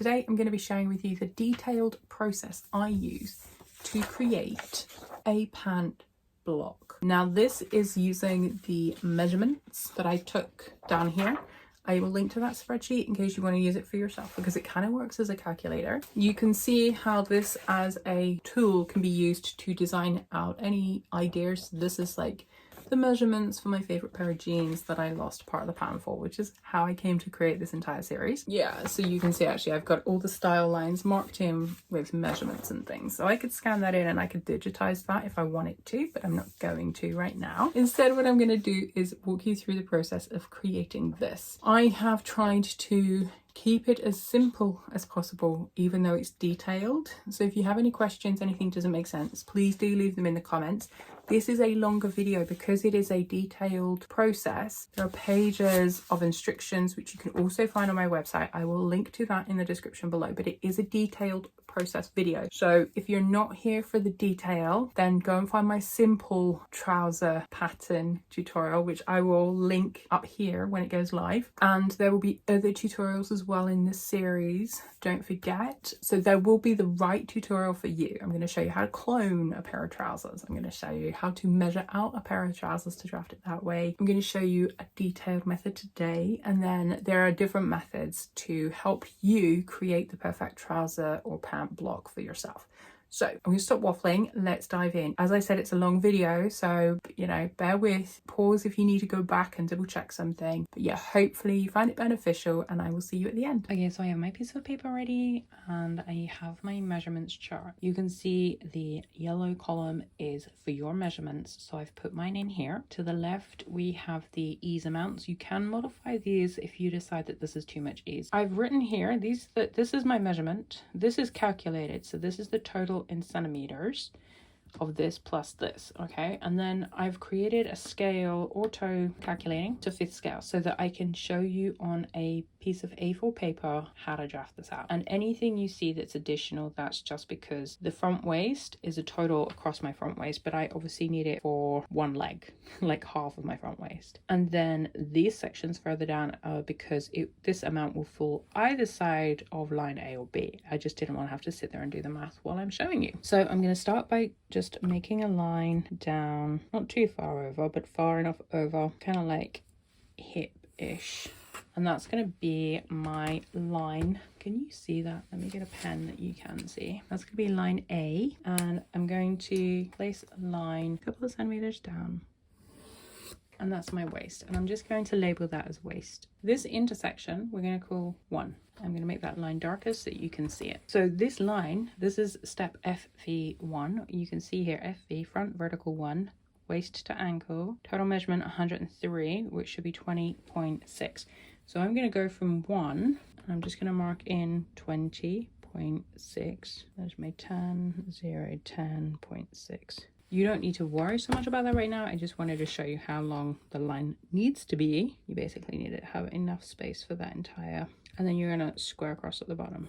Today I'm going to be sharing with you the detailed process I use to create a pant block. Now this is using the measurements that I took down here. I will link to that spreadsheet in case you want to use it for yourself because it kind of works as a calculator. You can see how this as a tool can be used to design out any ideas. This is like the measurements for my favorite pair of jeans that I lost part of the pattern for, which is how I came to create this entire series. Yeah, so you can see actually I've got all the style lines marked in with measurements and things. So I could scan that in and I could digitize that if I wanted to, but I'm not going to right now. Instead, what I'm going to do is walk you through the process of creating this. I have tried to keep it as simple as possible, even though it's detailed. So if you have any questions, anything doesn't make sense, please do leave them in the comments. This is a longer video because it is a detailed process. There are pages of instructions, which you can also find on my website. I will link to that in the description below, but it is a detailed process video. So if you're not here for the detail, then go and find my simple trouser pattern tutorial, which I will link up here when it goes live. And there will be other tutorials as well in this series, don't forget. So there will be the right tutorial for you. I'm going to show you how to clone a pair of trousers. I'm going to show you how to measure out a pair of trousers to draft it that way. I'm going to show you a detailed method today, and then there are different methods to help you create the perfect trouser or pant block for yourself. So I'm going to stop waffling. Let's dive in. As I said, it's a long video, so, you know, bear with, pause if you need to go back and double check something. But yeah, hopefully you find it beneficial and I will see you at the end. Okay, so I have my piece of paper ready and I have my measurements chart. You can see the yellow column is for your measurements. So I've put mine in here. To the left, we have the ease amounts. You can modify these if you decide that this is too much ease. I've written here, this is my measurement. This is calculated. So this is the total in centimeters of this plus this, okay? And then I've created a scale auto calculating to 5th scale so that I can show you on a piece of A4 paper how to draft this out. And anything you see that's additional, that's just because the front waist is a total across my front waist, but I obviously need it for one leg, like half of my front waist. And then these sections further down are because this amount will fall either side of line A or B. I just didn't want to have to sit there and do the math while I'm showing you. So I'm going to start by just making a line down, not too far over, but far enough over, kind of like hip-ish. And that's going to be my line. Can you see that? Let me get a pen that you can see. That's going to be line A. And I'm going to place a line a couple of centimeters down. And that's my waist. And I'm just going to label that as waist. This intersection, we're going to call 1. I'm going to make that line darker so that you can see it. So this line, this is step FV1. You can see here FV, front vertical 1, waist to ankle, total measurement 103, which should be 20.6. So I'm going to go from 1, and I'm just going to mark in 20.6. There's my 10.6. You don't need to worry so much about that right now. I just wanted to show you how long the line needs to be. You basically need to have enough space for that entire, and then you're going to square across at the bottom,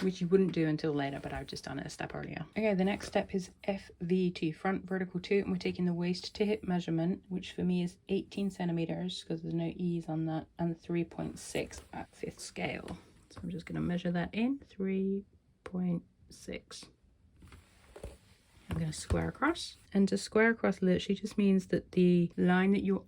which you wouldn't do until later, but I've just done it a step earlier. Okay, the next step is FV2, front vertical 2, and we're taking the waist to hip measurement, which for me is 18 centimeters because there's no ease on that, and 3.6 at 5th scale. So I'm just going to measure that in 3.6. I'm going to square across, and to square across literally just means that the line that you're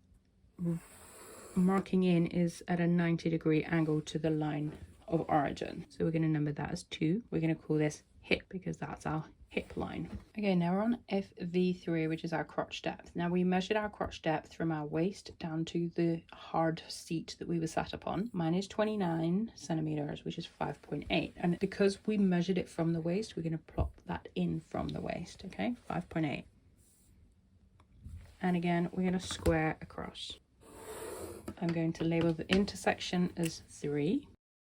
marking in is at a 90-degree angle to the line of origin. So we're going to number that as 2. We're going to call this hip because that's our hip line. Okay, now we're on FV3, which is our crotch depth. Now we measured our crotch depth from our waist down to the hard seat that we were sat upon. Mine is 29 centimeters, which is 5.8. And because we measured it from the waist, we're going to plop that in from the waist, okay? 5.8. And again, we're going to square across. I'm going to label the intersection as 3.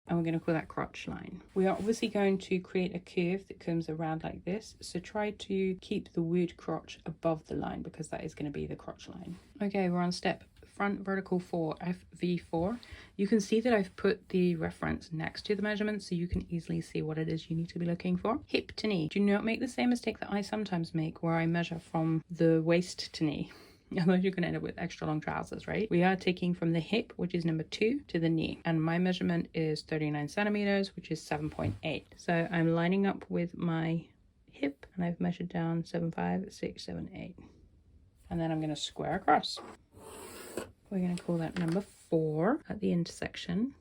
And we're going to call that crotch line. We are obviously going to create a curve that comes around like this. So try to keep the word crotch above the line because that is going to be the crotch line. Okay, we're on step front vertical 4, FV4. You can see that I've put the reference next to the measurement so you can easily see what it is you need to be looking for. Hip to knee. Do not make the same mistake that I sometimes make where I measure from the waist to knee. Otherwise you're going to end up with extra long trousers, right? We are taking from the hip, which is number 2, to the knee, and my measurement is 39 centimeters, which is 7.8. So I'm lining up with my hip and I've measured down 7, 5, 6, 7, 8, and then I'm going to square across. We're going to call that number 4 at the intersection,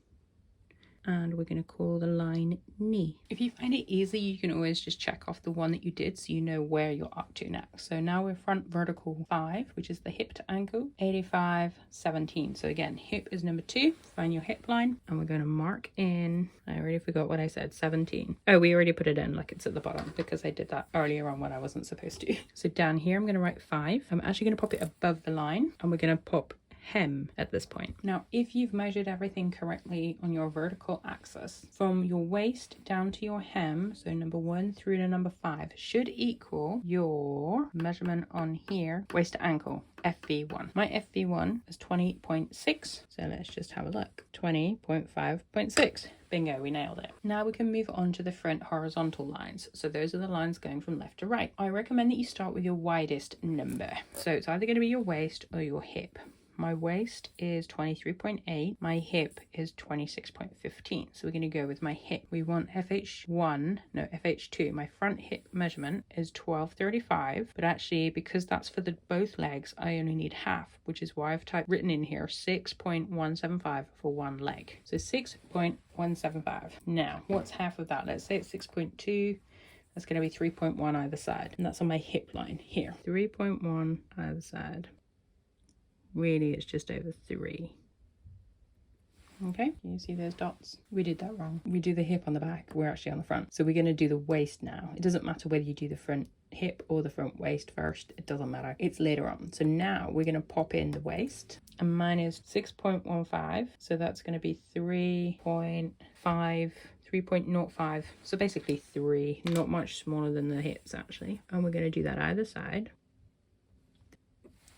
and we're going to call the line knee. If you find it easy, you can always just check off the one that you did so you know where you're up to next. So now we're front vertical 5, which is the hip to ankle, 85, 17. So again, hip is number 2, find your hip line, and we're going to mark in, I already forgot what I said, 17. Oh, we already put it in like it's at the bottom because I did that earlier on when I wasn't supposed to. So down here, I'm going to write 5. I'm actually going to pop it above the line, and we're going to pop hem at this point. Now, if you've measured everything correctly on your vertical axis, from your waist down to your hem, so number 1 through to number 5, should equal your measurement on here, waist to ankle, FV1. My FV1 is 20.6, so let's just have a look. 20.5.6. Bingo, we nailed it. Now we can move on to the front horizontal lines. So those are the lines going from left to right. I recommend that you start with your widest number. So it's either going to be your waist or your hip. My waist is 23.8. My hip is 26.15. So we're going to go with my hip. We want FH2. My front hip measurement is 12.35. But actually, because that's for the both legs, I only need half, which is why I've written in here 6.175 for one leg. So 6.175. Now, what's half of that? Let's say it's 6.2. That's going to be 3.1 either side. And that's on my hip line here. 3.1 either side. Really, it's just over 3. Okay, can you see those dots? We did that wrong. We do the hip on the back, we're actually on the front. So we're going to do the waist now. It doesn't matter whether you do the front hip or the front waist first, it doesn't matter. It's later on. So now we're going to pop in the waist, and mine is 6.15. So that's going to be 3.05. So basically 3, not much smaller than the hips actually. And we're going to do that either side.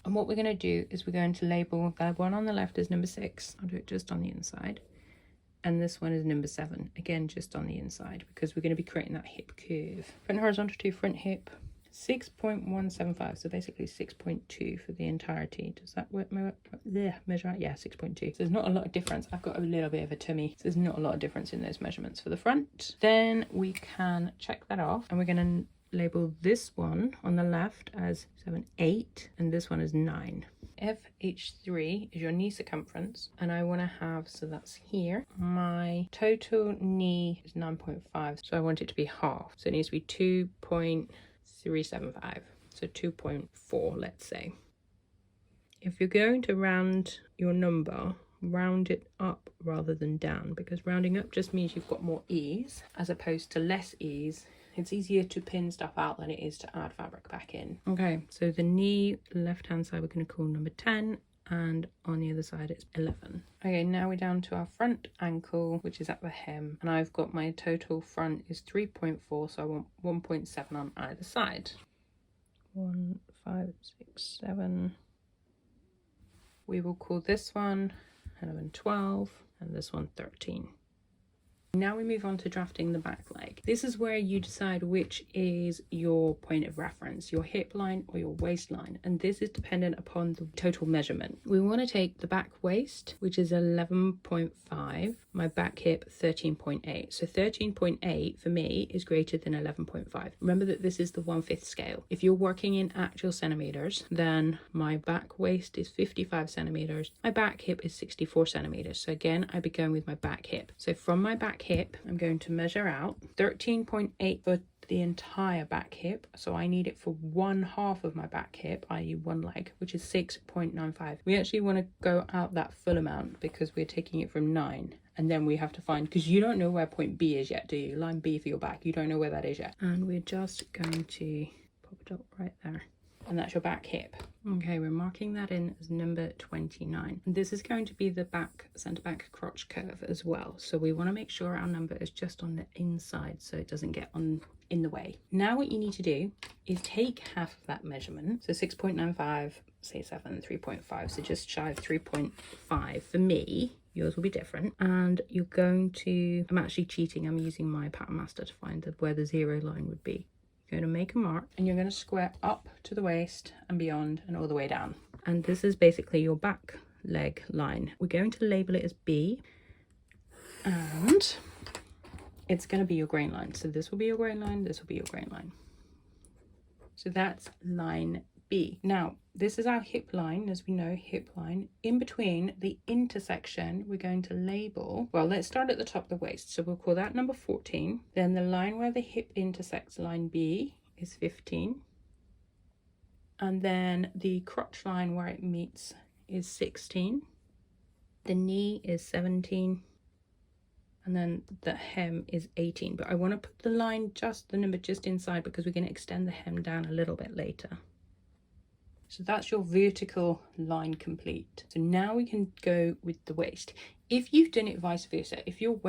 And what we're going to do is we're going to label that one on the left as number 6. I'll do it just on the inside. And this one is number 7, again, just on the inside, because we're going to be creating that hip curve. Front horizontal to front hip, 6.175. So basically 6.2 for the entirety. Does that work? Measure out? Yeah, 6.2. So there's not a lot of difference. I've got a little bit of a tummy. So there's not a lot of difference in those measurements for the front. Then we can check that off, and we're going to label this one on the left as 7, 8, and this one is 9. FH3 is your knee circumference, and I want to have, so that's here, my total knee is 9.5, so I want it to be half, so it needs to be 2.375, so 2.4, let's say. If you're going to round your number, round it up rather than down, because rounding up just means you've got more ease as opposed to less ease. It's easier to pin stuff out than it is to add fabric back in. Okay, so the knee, left hand side, we're going to call number 10, and on the other side it's 11. Okay, now we're down to our front ankle, which is at the hem, and I've got my total front is 3.4, so I want 1.7 on either side. 1, 5, 6, 7. We will call this one 11, 12, and this one 13. Now we move on to drafting the back leg. This is where you decide which is your point of reference, your hip line or your waistline, and this is dependent upon the total measurement. We want to take the back waist, which is 11.5, my back hip 13.8. So 13.8 for me is greater than 11.5. Remember that this is the 1/5 scale. If you're working in actual centimeters, then my back waist is 55 centimeters, my back hip is 64 centimeters. So again, I'd be going with my back hip. So from my back hip, I'm going to measure out 13.8 for the entire back hip, so I need it for 1/2 of my back hip, i.e. one leg, which is 6.95. We actually want to go out that full amount because we're taking it from 9, and then we have to find, because you don't know where point B is yet, do you? Line B for your back, you don't know where that is yet, and we're just going to pop it up right there. And that's your back hip. Okay, we're marking that in as number 29. And this is going to be the back, centre back crotch curve as well. So we want to make sure our number is just on the inside so it doesn't get in the way. Now what you need to do is take half of that measurement. So 6.95, say 7, 3.5. So just shy of 3.5 for me. Yours will be different. And you're going to, I'm actually cheating. I'm using my pattern master to find where the 0 line would be. You're going to make a mark and you're going to square up to the waist and beyond and all the way down. and this is basically your back leg line. We're going to label it as B, and it's going to be your grain line. So this will be your grain line, this will be your grain line. So that's line B. Now, this is our hip line, as we know, hip line. In between the intersection, we're going to label, well, let's start at the top of the waist. So we'll call that number 14. Then the line where the hip intersects line B is 15. And then the crotch line where it meets is 16. The knee is 17. And then the hem is 18. But I want to put the line, just the number just inside, because we're going to extend the hem down a little bit later. So that's your vertical line complete. So now we can go with the waist. If you've done it vice versa, if your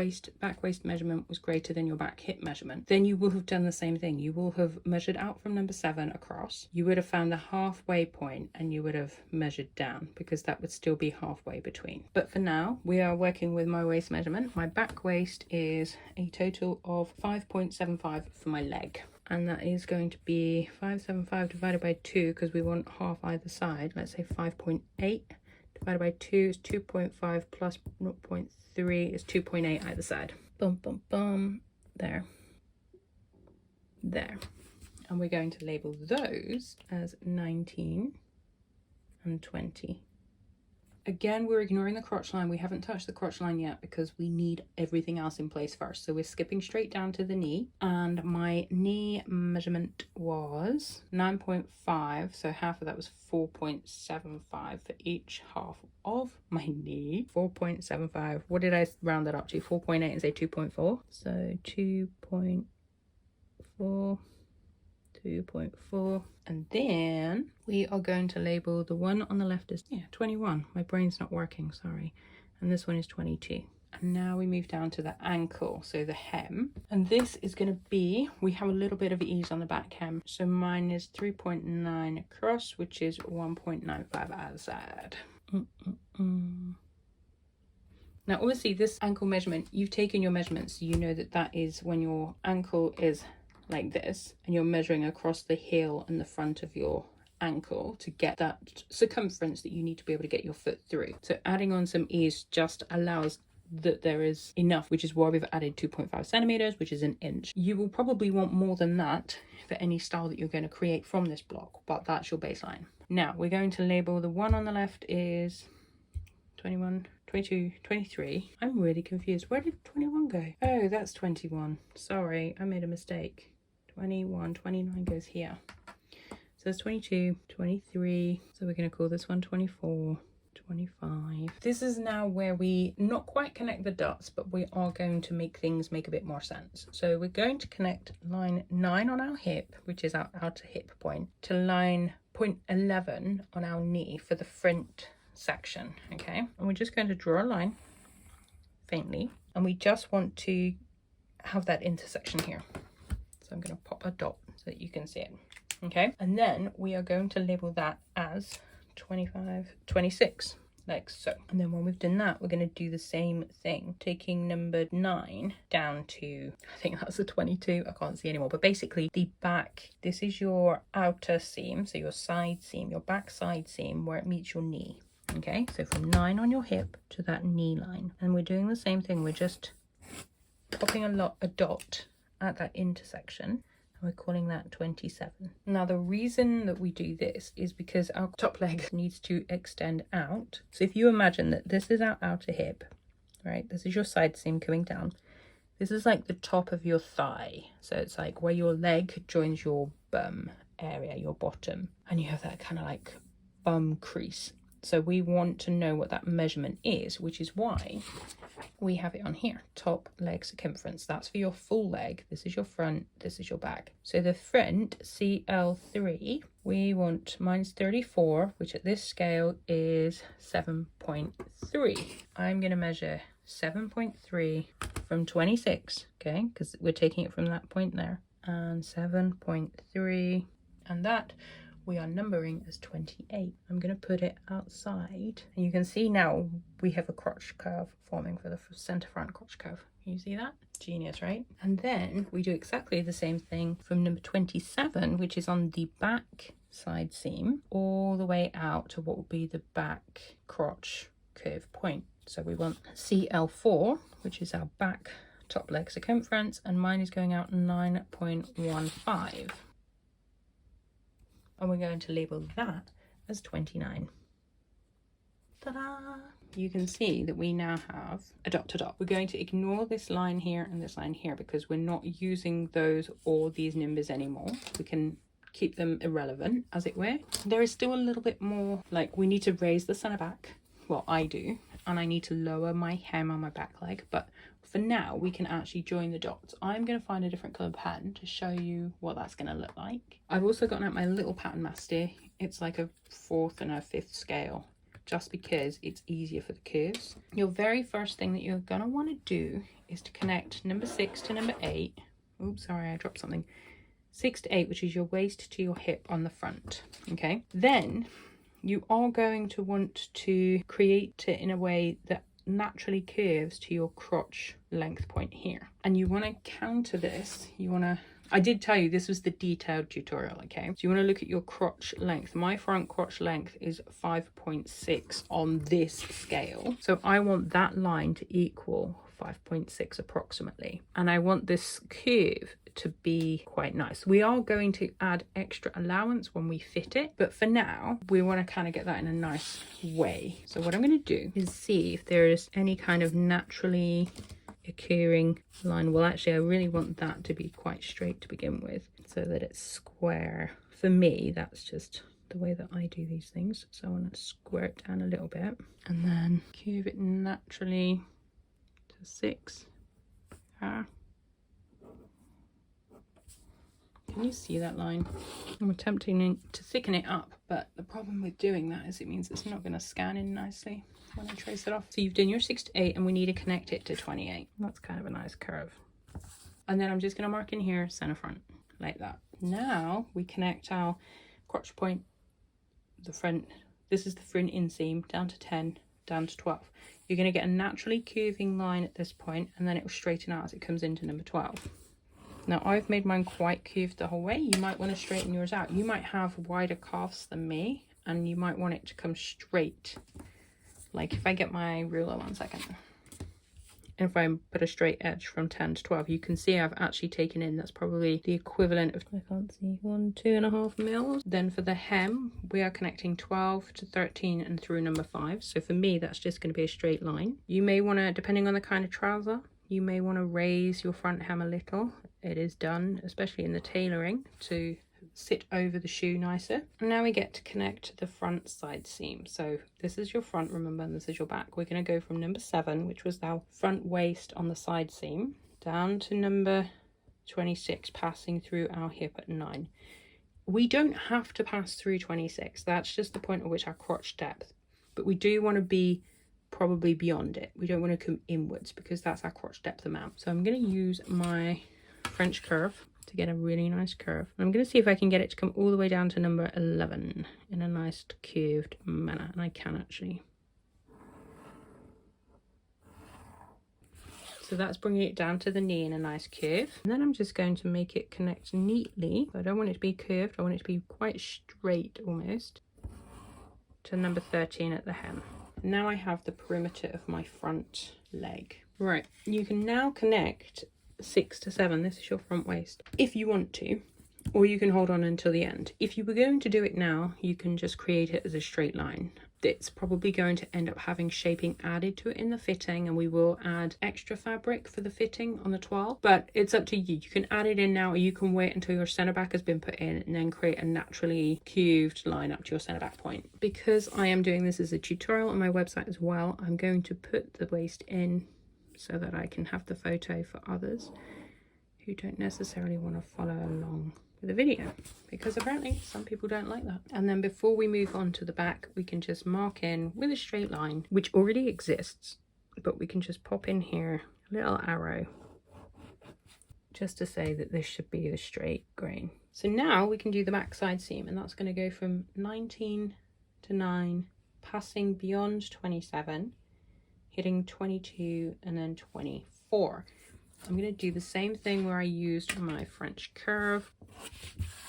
back waist measurement was greater than your back hip measurement, then you will have done the same thing. You will have measured out from number 7 across. You would have found the halfway point and you would have measured down, because that would still be halfway between. But for now, we are working with my waist measurement. My back waist is a total of 5.75 for my leg. And that is going to be 575 divided by 2, because we want half either side. Let's say 5.8 divided by 2 is 2.5 plus 0.3 is 2.8 either side. Bum, bum, bum. There. There. And we're going to label those as 19 and 20. Again, we're ignoring the crotch line. We haven't touched the crotch line yet because we need everything else in place first. So we're skipping straight down to the knee. And my knee measurement was 9.5. So half of that was 4.75 for each half of my knee. 4.75. What did I round that up to? 4.8 and say 2.4. So 2.4. 2.4, and then we are going to label the one on the left as 21. My brain's not working, sorry. And this one is 22. And now we move down to the ankle, so the hem. And this is going to be, we have a little bit of ease on the back hem. So mine is 3.9 across, which is 1.95 either side. Now, obviously, this ankle measurement, you've taken your measurements, so you know that that is when your ankle is like this, and you're measuring across the heel and the front of your ankle to get that circumference that you need to be able to get your foot through. So adding on some ease just allows that there is enough, which is why we've added 2.5 centimeters, which is an inch. You will probably want more than that for any style that you're going to create from this block, but that's your baseline. Now we're going to label the one on the left is 21, 22, 23. I'm really confused. Where did 21 go? Oh, that's 21. Sorry, I made a mistake. 21, 29 goes here. So it's 22, 23. So we're going to call this one 24, 25. This is now where we not quite connect the dots, but we are going to make things make a bit more sense. So we're going to connect line 9 on our hip, which is our outer hip point, to line point 11 on our knee for the front section. Okay, and we're just going to draw a line faintly, and we just want to have that intersection here. So I'm going to pop a dot so that you can see it. Okay, and then we are going to label that as 25, 26, like so. And then when we've done that, we're going to do the same thing, taking number 9 down to, I think that's a 22. I can't see anymore, but basically the back, this is your outer seam, so your side seam, your back side seam where it meets your knee. Okay, so from 9 on your hip to that knee line, and we're doing the same thing. We're just popping a dot at that intersection, and we're calling that 27. Now the reason that we do this is because our top leg needs to extend out. So if you imagine that this is our outer hip, right, this is your side seam coming down, this is like the top of your thigh, so it's like where your leg joins your bum area, your bottom, and you have that kind of like bum crease. So we want to know what that measurement is, which is why we have it on here. Top leg circumference. That's for your full leg. This is your front. This is your back. So the front, CL3, we want minus 34, which at this scale is 7.3. I'm going to measure 7.3 from 26, okay, because we're taking it from that point there, and 7.3, and that we are numbering as 28. I'm going to put it outside, and you can see now we have a crotch curve forming for the center front crotch curve. Can you see that? Genius, right? And then we do exactly the same thing from number 27, which is on the back side seam all the way out to what will be the back crotch curve point. So we want CL4, which is our back top leg circumference, and mine is going out 9.15. And we're going to label that as 29. Ta-da! You can see that we now have a dot to dot. We're going to ignore this line here and this line here because we're not using those or these numbers anymore. We can keep them irrelevant, as it were. There is still a little bit more, like we need to raise the center back. Well, I do, and I need to lower my hem on my back leg, but for now we can actually join the dots. I'm going to find a different color pen to show you what that's going to look like. I've also gotten out my little pattern master. It's like a 4th and a 5th scale, just because it's easier for the curves. Your very first thing that you're going to want to do is to connect number 6 to number 8. Oops, sorry, I dropped something. 6 to 8, which is your waist to your hip on the front. Okay, then you are going to want to create it in a way that naturally curves to your crotch length point here. And you want to counter this. You want to, I did tell you this was the detailed tutorial, okay? So you want to look at your crotch length. My front crotch length is 5.6 on this scale. So I want that line to equal 5.6 approximately. And I want this curve to be quite nice. We are going to add extra allowance when we fit it, but for now we want to kind of get that in a nice way. So what I'm going to do is see if there is any kind of naturally occurring line. Well, actually I really want that to be quite straight to begin with so that it's square. For me, that's just the way that I do these things. So I want to square it down a little bit and then curve it naturally to 6. Can you see that line? I'm attempting to thicken it up, but the problem with doing that is it means it's not going to scan in nicely when I trace it off. So you've done your 6 to 8 and we need to connect it to 28. That's kind of a nice curve. And then I'm just going to mark in here center front like that. Now we connect our crotch point, the front. This is the front inseam down to 10, down to 12. You're going to get a naturally curving line at this point, and then it will straighten out as it comes into number 12. Now I've made mine quite curved the whole way. You might want to straighten yours out. You might have wider calves than me and you might want it to come straight. Like if I get my ruler 1 second. And if I put a straight edge from 10 to 12, you can see I've actually taken in, that's probably the equivalent of, I can't see, 2.5 mils. Then for the hem, we are connecting 12 to 13 and through number 5. So for me, that's just going to be a straight line. You may want to, depending on the kind of trouser, you may want to raise your front hem a little. It is done, especially in the tailoring, to sit over the shoe nicer. And now we get to connect the front side seam. So this is your front, remember, and this is your back. We're going to go from number 7, which was our front waist on the side seam, down to number 26, passing through our hip at 9. We don't have to pass through 26. That's just the point at which our crotch depth. But we do want to be probably beyond it. We don't want to come inwards because that's our crotch depth amount. So I'm going to use my French curve to get a really nice curve. I'm going to see if I can get it to come all the way down to number 11 in a nice curved manner, and I can actually. So that's bringing it down to the knee in a nice curve. And then I'm just going to make it connect neatly. I don't want it to be curved, I want it to be quite straight almost to number 13 at the hem. Now I have the perimeter of my front leg. Right, you can now connect 6 to 7. This is your front waist if you want to, or you can hold on until the end. If you were going to do it now, you can just create it as a straight line. It's probably going to end up having shaping added to it in the fitting, and we will add extra fabric for the fitting on the 12, but it's up to you. You can add it in now, or you can wait until your center back has been put in and then create a naturally curved line up to your center back point. Because I am doing this as a tutorial on my website as well, I'm going to put the waist in so that I can have the photo for others who don't necessarily want to follow along with the video, because apparently some people don't like that. And then before we move on to the back, we can just mark in with a straight line, which already exists, but we can just pop in here a little arrow just to say that this should be the straight grain. So now we can do the back side seam, and that's going to go from 19 to 9, passing beyond 27, hitting 22 and then 24. I'm going to do the same thing where I used my French curve.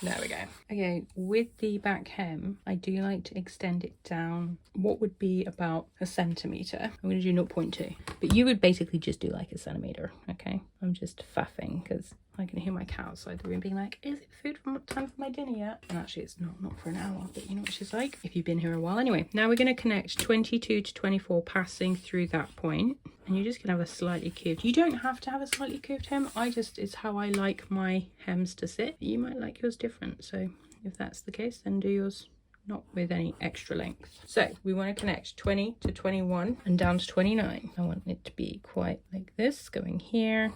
There we go. Okay, with the back hem, I do like to extend it down what would be about a centimetre. I'm going to do 0.2, but you would basically just do like a centimetre, okay? I'm just faffing because I can hear my cat outside the room being like, is it food from time for my dinner yet? And actually it's not for an hour, but you know what she's like if you've been here a while. Anyway, now we're going to connect 22 to 24 passing through that point. And you're just gonna have a slightly curved, you don't have to have a slightly curved hem, it's how I like my hems to sit. You might like yours different, so if that's the case, then do yours not with any extra length. So we want to connect 20 to 21 and down to 29. I want it to be quite like this, going here,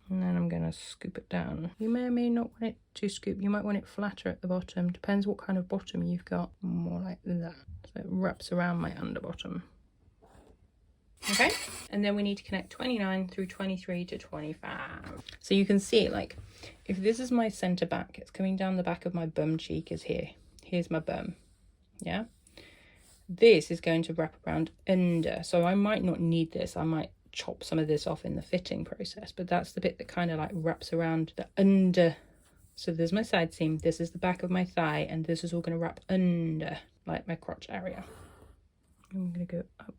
and then I'm gonna scoop it down. You may or may not want it to scoop, you might want it flatter at the bottom, depends what kind of bottom you've got. More like that, so it wraps around my underbottom. Okay, and then we need to connect 29 through 23 to 25. So you can see, like, if this is my center back, it's coming down the back of my bum cheek is here. Here's my bum, yeah? This is going to wrap around under, so I might not need this. I might chop some of this off in the fitting process, but that's the bit that kind of like wraps around the under. So there's my side seam, this is the back of my thigh, and this is all going to wrap under, like my crotch area. I'm going to go up.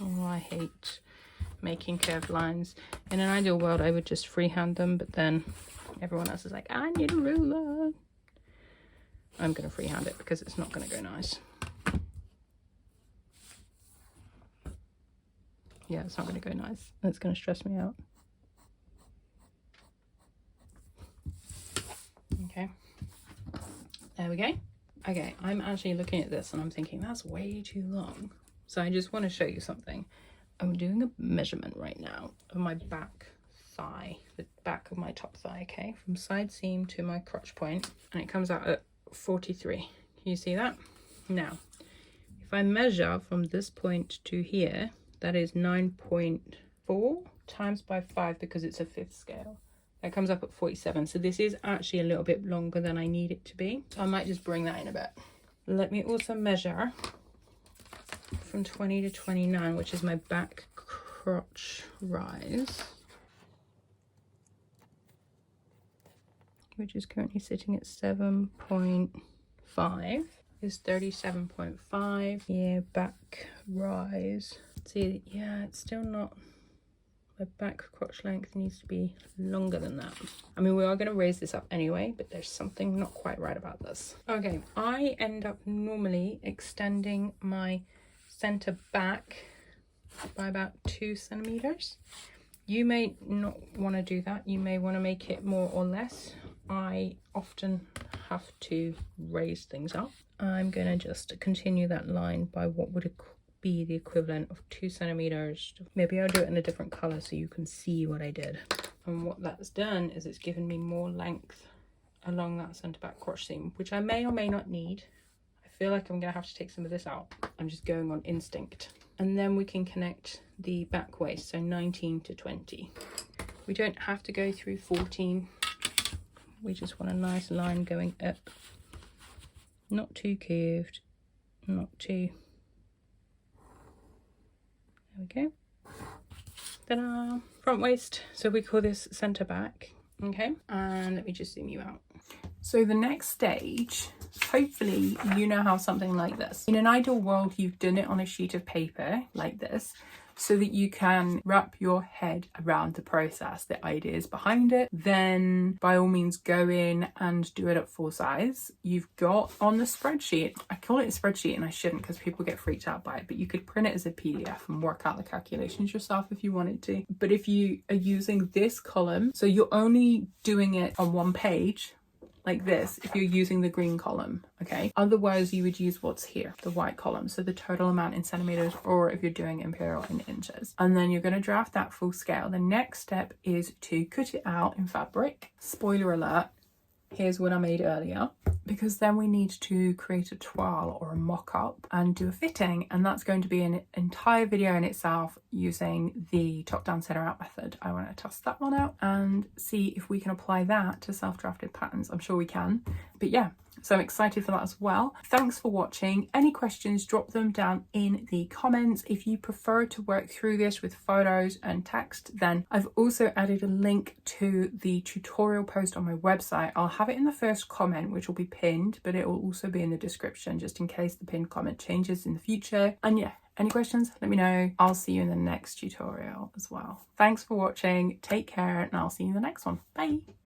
Oh, I hate making curved lines. In an ideal world, I would just freehand them, but then everyone else is like, I need a ruler. I'm going to freehand it because it's not going to go nice. Yeah, it's not going to go nice. It's going to stress me out. Okay. There we go. Okay, I'm actually looking at this and I'm thinking that's way too long. So I just want to show you something. I'm doing a measurement right now of my back thigh, the back of my top thigh, okay? From side seam to my crotch point, and it comes out at 43. Can you see that? Now, if I measure from this point to here, that is 9.4 times by 5 because it's a 5th scale. That comes up at 47. So this is actually a little bit longer than I need it to be. So I might just bring that in a bit. Let me also measure from 20 to 29, which is my back crotch rise, which is currently sitting at 7.5, is 37.5. Yeah, back rise. See, yeah, it's still not, my back crotch length needs to be longer than that. I mean, we are going to raise this up anyway, but there's something not quite right about this. Okay, I end up normally extending my center back by about 2 centimeters. You may not want to do that. You may want to make it more or less. I often have to raise things up. I'm going to just continue that line by what would be the equivalent of 2 centimeters. Maybe I'll do it in a different color so you can see what I did. And what that's done is it's given me more length along that center back crotch seam, which I may or may not need. I feel like I'm gonna have to take some of this out. I'm just going on instinct. And then we can connect the back waist, so 19 to 20. We don't have to go through 14. We just want a nice line going up. Not too curved, not too. There we go. Ta-da! Front waist. So we call this center back. Okay, and let me just zoom you out. So the next stage, hopefully you know how something like this. In an ideal world, you've done it on a sheet of paper like this, so that you can wrap your head around the process, the ideas behind it. Then by all means go in and do it at full size. You've got on the spreadsheet, I call it a spreadsheet and I shouldn't because people get freaked out by it, but you could print it as a PDF and work out the calculations yourself if you wanted to. But if you are using this column, so you're only doing it on one page, like this, if you're using the green column, okay? Otherwise you would use what's here, the white column, so the total amount in centimeters, or if you're doing imperial, in inches. And then you're going to draft that full scale. The next step is to cut it out in fabric. Spoiler alert, here's what I made earlier, because then we need to create a toile or a mock-up and do a fitting, and that's going to be an entire video in itself using the top down center out method. I want to test that one out and see if we can apply that to self-drafted patterns. I'm sure we can, but yeah, So I'm excited for that as well. Thanks for watching. Any questions, drop them down in the comments. If you prefer to work through this with photos and text, then I've also added a link to the tutorial post on my website. I'll have it in the first comment, which will be pinned, but it will also be in the description just in case the pinned comment changes in the future. And yeah, any questions, let me know. I'll see you in the next tutorial as well. Thanks for watching. Take care, and I'll see you in the next one. Bye.